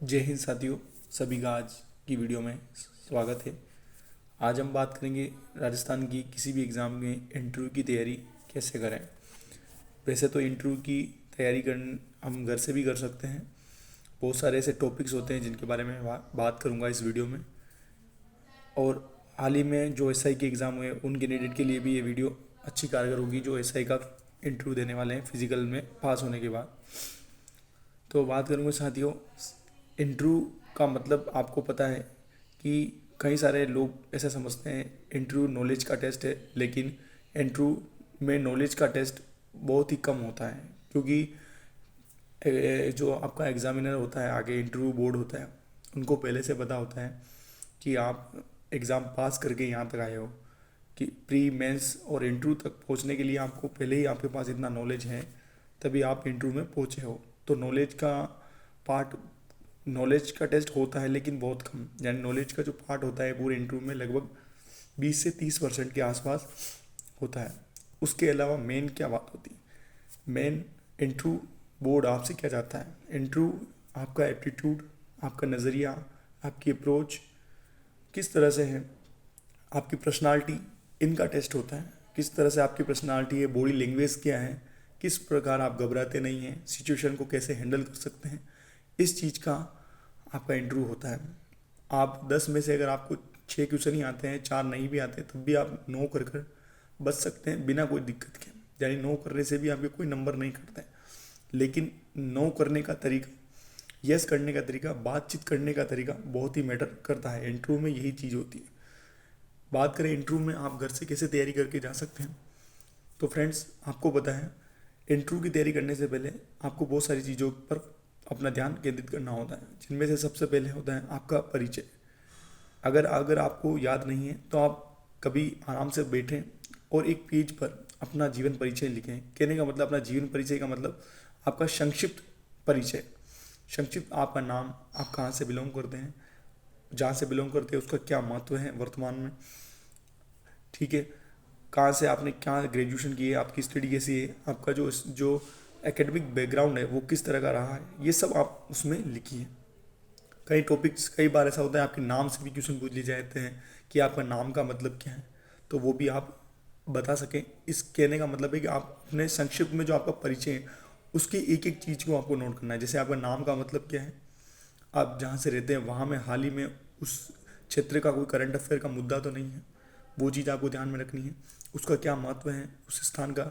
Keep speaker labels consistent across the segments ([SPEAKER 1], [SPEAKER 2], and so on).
[SPEAKER 1] जय हिंद साथियों, सभी का आज की वीडियो में स्वागत है। आज हम बात करेंगे राजस्थान की किसी भी एग्ज़ाम में इंटरव्यू की तैयारी कैसे करें। वैसे तो इंटरव्यू की तैयारी कर हम घर से भी कर सकते हैं। बहुत सारे ऐसे टॉपिक्स होते हैं जिनके बारे में बात करूंगा इस वीडियो में। और हाल ही में जो एसआई के एग्ज़ाम हुए उन कैंडिडेट के लिए भी ये वीडियो अच्छी कारगर होगी जो एसआई का इंटरव्यू देने वाले हैं फिजिकल में पास होने के बाद। तो बात करूँगा साथियों, इंटरव्यू का मतलब आपको पता है कि कई सारे लोग ऐसा समझते हैं इंटरव्यू नॉलेज का टेस्ट है, लेकिन इंटरव्यू में नॉलेज का टेस्ट बहुत ही कम होता है। क्योंकि जो आपका एग्ज़ामिनर होता है, आगे इंटरव्यू बोर्ड होता है, उनको पहले से पता होता है कि आप एग्ज़ाम पास करके यहाँ तक आए हो, कि प्री मेंस और इंटरव्यू तक पहुँचने के लिए आपको पहले ही आपके पास इतना नॉलेज है, तभी आप इंटरव्यू में पहुँचे हो। तो पार्ट नॉलेज का टेस्ट होता है लेकिन बहुत कम, यानी नॉलेज का जो पार्ट होता है पूरे इंटरव्यू में लगभग 20 से 30% के आसपास होता है। उसके अलावा मेन क्या बात होती है, मेन इंटरव्यू बोर्ड आपसे क्या चाहता है। इंटरव्यू आपका एप्टीट्यूड, आपका नज़रिया, आपकी अप्रोच किस तरह से है, आपकी पर्सनालिटी, इनका टेस्ट होता है। किस तरह से आपकी पर्सनालिटी है, बॉडी लैंग्वेज क्या है, किस प्रकार आप घबराते नहीं हैं, सिचुएशन को कैसे हैंडल कर सकते हैं, इस चीज़ का आपका इंटरव्यू होता है। आप 10 में से अगर आपको 6 क्वेश्चन ही आते हैं, 4 नहीं भी आते, तब भी आप नो कर कर बच सकते हैं बिना कोई दिक्कत के। यानी नो करने से भी आपके कोई नंबर नहीं कटते हैं। लेकिन नो करने का तरीका, यस करने का तरीका, बातचीत करने का तरीका बहुत ही मैटर करता है। इंटरव्यू में यही चीज़ होती है। बात करें इंटरव्यू में आप घर से कैसे तैयारी करके जा सकते हैं, तो फ्रेंड्स आपको पता है इंटरव्यू की तैयारी करने से पहले आपको बहुत सारी चीज़ों पर अपना ध्यान केंद्रित करना होता है, जिनमें से सबसे पहले होता है आपका परिचय। अगर अगर आपको याद नहीं है तो आप कभी आराम से बैठें और एक पेज पर अपना जीवन परिचय लिखें। कहने का मतलब, अपना जीवन परिचय का मतलब आपका संक्षिप्त परिचय। संक्षिप्त आपका नाम, आप कहाँ से बिलोंग करते हैं, जहाँ से बिलोंग करते हैं उसका क्या महत्व है वर्तमान में, ठीक है, कहाँ से आपने क्या ग्रेजुएशन की है, आपकी स्टडी कैसी है, आपका जो जो एकेडमिक बैकग्राउंड है वो किस तरह का रहा है, ये सब आप उसमें लिखिए। कई टॉपिक्स, कई बार ऐसा होता है आपके नाम से भी क्वेश्चन पूछ लिए जाते हैं कि आपका नाम का मतलब क्या है, तो वो भी आप बता सकें। इस कहने का मतलब है कि आप अपने संक्षिप्त में जो आपका परिचय है उसकी एक एक चीज़ को आपको नोट करना है। जैसे आपका नाम का मतलब क्या है, आप जहाँ से रहते हैं वहाँ में हाल ही में उस क्षेत्र का कोई करंट अफेयर का मुद्दा तो नहीं है, वो चीज़ आपको ध्यान में रखनी है। उसका क्या महत्व है, उस स्थान का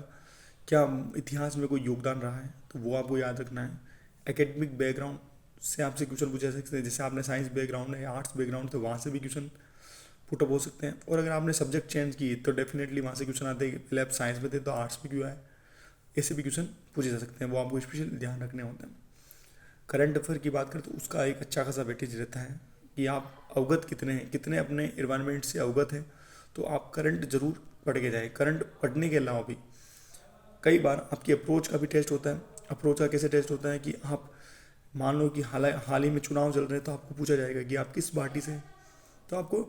[SPEAKER 1] क्या इतिहास में कोई योगदान रहा है, तो वो आपको याद रखना है। एकेडमिक बैकग्राउंड से आपसे क्वेश्चन पूछा सकते हैं। जैसे आपने साइंस बैकग्राउंड है या आर्ट्स बैकग्राउंड, तो वहाँ से भी क्वेश्चन पुटअप हो सकते हैं। और अगर आपने सब्जेक्ट चेंज की तो डेफिनेटली वहाँ से क्वेश्चन आते हैं कि पहले आप साइंस में थे तो आर्ट्स में क्यों आए, ऐसे भी क्वेश्चन पूछे जा सकते हैं। वो आपको स्पेशल ध्यान रखने होते हैं। करंट अफेयर की बात करें तो उसका एक अच्छा खासा वेटेज रहता है कि आप अवगत कितने हैं, कितने अपने इन्वायरमेंट से अवगत हैं। तो आप करंट जरूर पढ़ के जाए। करंट पढ़ने के अलावा भी कई बार आपकी अप्रोच का भी टेस्ट होता है। अप्रोच का कैसे टेस्ट होता है कि आप मान लो कि हाल ही में चुनाव चल रहे हैं, तो आपको पूछा जाएगा कि आप किस पार्टी से हैं, तो आपको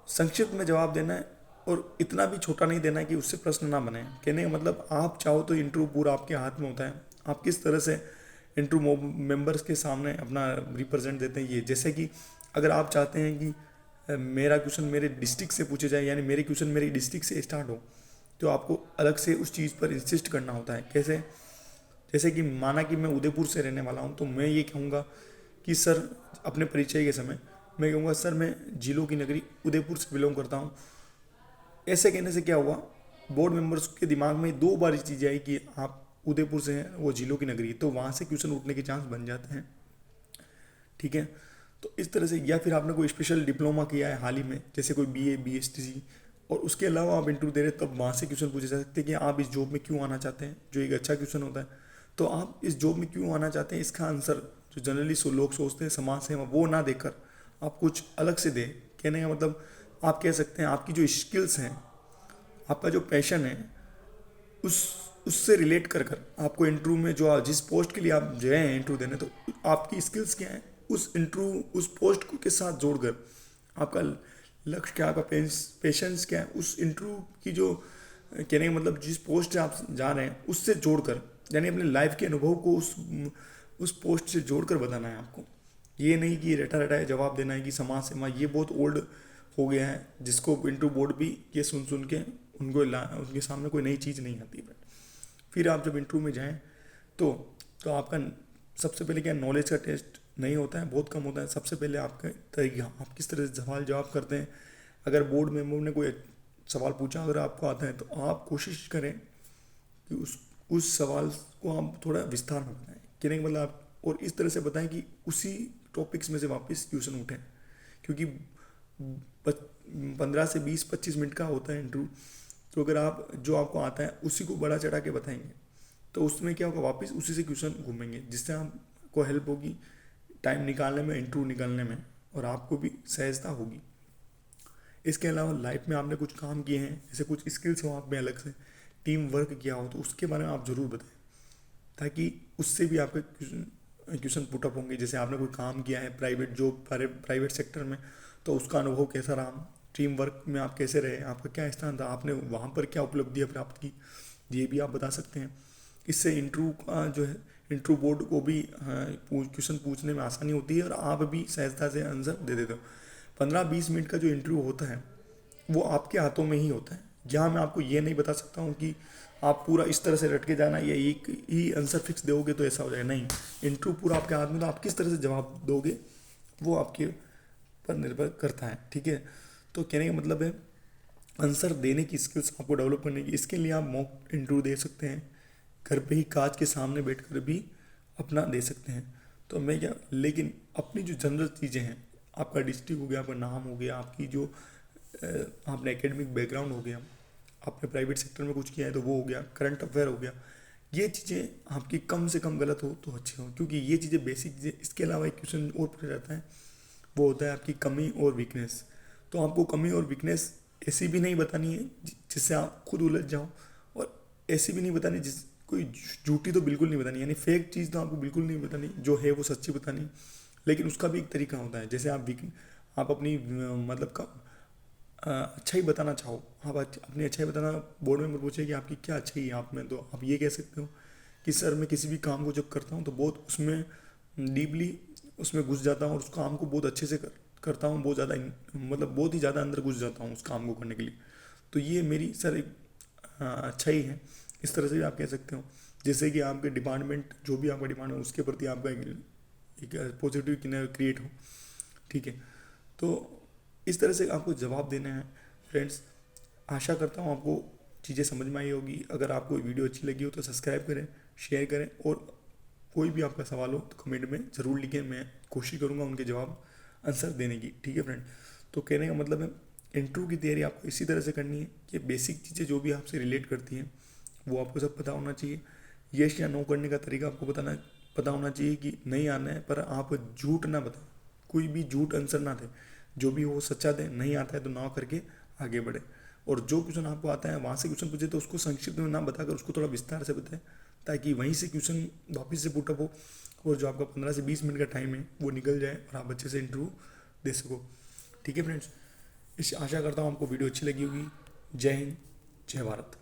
[SPEAKER 1] संक्षिप्त में जवाब देना है और इतना भी छोटा नहीं देना है कि उससे प्रश्न ना बने। कहने का मतलब आप चाहो तो इंटरव्यू पूरा आपके हाथ में होता है, आप किस तरह से इंटरव्यू मेंबर्स के सामने अपना रिप्रेजेंट देते हैं। ये जैसे कि अगर आप चाहते हैं कि मेरा क्वेश्चन मेरे डिस्ट्रिक्ट से पूछे जाए, यानी मेरे क्वेश्चन मेरी डिस्ट्रिक्ट से स्टार्ट हो, तो आपको अलग से उस चीज़ पर इंसिस्ट करना होता है। कैसे, जैसे कि माना कि मैं उदयपुर से रहने वाला हूँ, तो मैं ये कहूँगा कि सर, अपने परिचय के समय मैं कहूँगा सर मैं जिलों की नगरी उदयपुर से बिलोंग करता हूँ। ऐसे कहने से क्या हुआ, बोर्ड मेंबर्स के दिमाग में दो बार ये चीज़ आई कि आप उदयपुर से हैं, वो जिलों की नगरी है, तो वहाँ से क्वेश्चन उठने के चांस बन जाते हैं। ठीक है, तो इस तरह से, या फिर आपने कोई स्पेशल डिप्लोमा किया है हाल ही में, जैसे कोई बीए, बीएसटीसी, और उसके अलावा आप इंटरव्यू दे रहे हैं, तब वहाँ से क्वेश्चन पूछे जा सकते हैं कि आप इस जॉब में क्यों आना चाहते हैं, जो एक अच्छा क्वेश्चन होता है। तो आप इस जॉब में क्यों आना चाहते हैं, इसका आंसर जो जनरली लोग सोचते हैं समाज से, वो ना देकर आप कुछ अलग से दें। कहने का मतलब आप कह सकते हैं आपकी जो स्किल्स हैं, आपका जो पैशन है, उस उससे रिलेट कर कर आपको इंटरव्यू में, जो जिस पोस्ट के लिए आप गए हैं इंटरव्यू देने, तो आपकी स्किल्स क्या है, उस इंटरव्यू उस पोस्ट को के साथ जोड़कर आपका लक्ष्य क्या है, आपका पेशेंस क्या है, उस इंटरव्यू की जो कहने का मतलब जिस पोस्ट से आप जा रहे हैं उससे जोड़कर, यानी अपने लाइफ के अनुभव को उस पोस्ट से जोड़कर बताना है आपको। ये नहीं कि रटा रटाए जवाब देना है कि समाज सेवा, ये बहुत ओल्ड हो गया है, जिसको इंटरव्यू बोर्ड भी ये सुन सुन के उनके सामने कोई नई चीज़ नहीं आती है। फिर आप जब इंटरव्यू में जाएँ तो आपका सबसे पहले क्या नॉलेज का टेस्ट नहीं होता है, बहुत कम होता है। सबसे पहले आपका तरीका, आप किस तरह से सवाल जवाब करते हैं। अगर बोर्ड मेंबर ने कोई सवाल पूछा अगर आपको आता है तो आप कोशिश करें कि उस सवाल को आप थोड़ा विस्तार में बताएं, कहने का मतलब आप और इस तरह से बताएं कि उसी टॉपिक्स में से वापस क्वेश्चन उठें, क्योंकि 15 से 20-25 मिनट का होता है इंटरव्यू। तो अगर आप जो आपको आता है उसी को बड़ा चढ़ा के बताएंगे तो उसमें क्या होगा, वापस उसी से क्वेश्चन घूमेंगे, जिससे आपको हेल्प होगी टाइम निकालने में, इंटरव्यू निकालने में, और आपको भी सहजता होगी। इसके अलावा लाइफ में आपने कुछ काम किए हैं, जैसे कुछ स्किल्स हो आप में अलग से, टीम वर्क किया हो, तो उसके बारे में आप ज़रूर बताएं, ताकि उससे भी आपके क्वेश्चन पुटअप होंगे। जैसे आपने कोई काम किया है प्राइवेट जॉब, प्राइवेट सेक्टर में, तो उसका अनुभव कैसा रहा, टीम वर्क में आप कैसे रहे, आपका क्या स्थान था, आपने वहाँ पर क्या उपलब्धियाँ प्राप्त की, ये भी आप बता सकते हैं। इससे इंटरव्यू का जो है, इंटरव्यू बोर्ड को भी क्वेश्चन पूछने में आसानी होती है और आप भी सहजता से आंसर दे देते हो। 15-20 मिनट का जो इंटरव्यू होता है वो आपके हाथों में ही होता है। यहाँ मैं आपको ये नहीं बता सकता हूँ कि आप पूरा इस तरह से रट के जाना या एक ही आंसर फिक्स दोगे तो ऐसा हो जाएगा, नहीं। इंटरव्यू पूरा आपके हाथ में, तो आप किस तरह से जवाब दोगे वो आपके पर निर्भर करता है, ठीक है। तो कहने का मतलब है आंसर देने की स्किल्स आपको डेवलप करने की, इसके लिए आप मॉक इंटरव्यू दे सकते हैं, घर पे ही कांच के सामने बैठकर भी अपना दे सकते हैं। तो मैं क्या, लेकिन अपनी जो जनरल चीज़ें हैं, आपका डिस्ट्रिक्ट हो गया, आपका नाम हो गया, आपकी जो आपने एकेडमिक बैकग्राउंड हो गया, आपने प्राइवेट सेक्टर में कुछ किया है तो वो हो गया, करंट अफेयर हो गया, ये चीज़ें आपकी कम से कम गलत हो तो अच्छी हो, क्योंकि ये चीज़ें बेसिक चीज़ें। इसके अलावा एक क्वेश्चन और पूछा जाता है, वो होता है आपकी कमी और वीकनेस। तो आपको कमी और वीकनेस ऐसी भी नहीं बतानी है जिससे आप खुद उलझ जाओ, और ऐसी भी नहीं बतानी जिस कोई झूठी तो बिल्कुल नहीं बतानी, यानी फेक चीज़ तो आपको बिल्कुल नहीं बतानी, जो है वो सच्ची बतानी। लेकिन उसका भी एक तरीका होता है, जैसे आप अपनी मतलब का अच्छाई बताना चाहो, आप अपनी अच्छाई बताना, बोर्ड में पूछे कि आपकी क्या अच्छाई है आप में, तो आप ये कह सकते हो कि सर मैं किसी भी काम को जब करता हूँ तो बहुत उसमें डीपली उसमें घुस जाता हूँ और उस काम को बहुत अच्छे से करता हूँ, बहुत ज़्यादा मतलब बहुत ही ज़्यादा अंदर घुस जाता हूँ उस काम को करने के लिए। तो ये मेरी सर एक अच्छाई है, इस तरह से भी आप कह सकते हो। जैसे कि आपके डिपार्टमेंट, जो भी आपका डिपार्टमेंट उसके प्रति आपका एक पॉजिटिव क्रिएट हो, ठीक है। तो इस तरह से आपको जवाब देने हैं फ्रेंड्स। आशा करता हूँ आपको चीज़ें समझ में आई होगी। अगर आपको वीडियो अच्छी लगी हो तो सब्सक्राइब करें, शेयर करें, और कोई भी आपका सवाल हो तो कमेंट में ज़रूर लिखें, मैं कोशिश करूँगा उनके जवाब आंसर देने की, ठीक है फ्रेंड। तो कहने का मतलब है इंटरव्यू की तैयारी आपको इसी तरह से करनी है कि बेसिक चीज़ें जो भी आपसे रिलेट करती हैं वो आपको सब पता होना चाहिए। यस या नो करने का तरीका आपको पता होना चाहिए कि नहीं आना है, पर आप झूठ ना बताओ, कोई भी झूठ आंसर ना दे, जो भी हो सच्चा दे। नहीं आता है तो ना करके आगे बढ़े, और जो क्वेश्चन आपको आता है वहाँ से क्वेश्चन पूछे तो उसको संक्षिप्त में ना बताकर उसको थोड़ा विस्तार से बताएं, ताकि वहीं से क्वेश्चन वापस से पुटअप हो, और जो आपका 15 से 20 मिनट का टाइम है वो निकल जाए और आप अच्छे से इंटरव्यू दे सको, ठीक है फ्रेंड्स। इस आशा करता हूँ आपको वीडियो अच्छी लगी होगी। जय हिंद, जय भारत।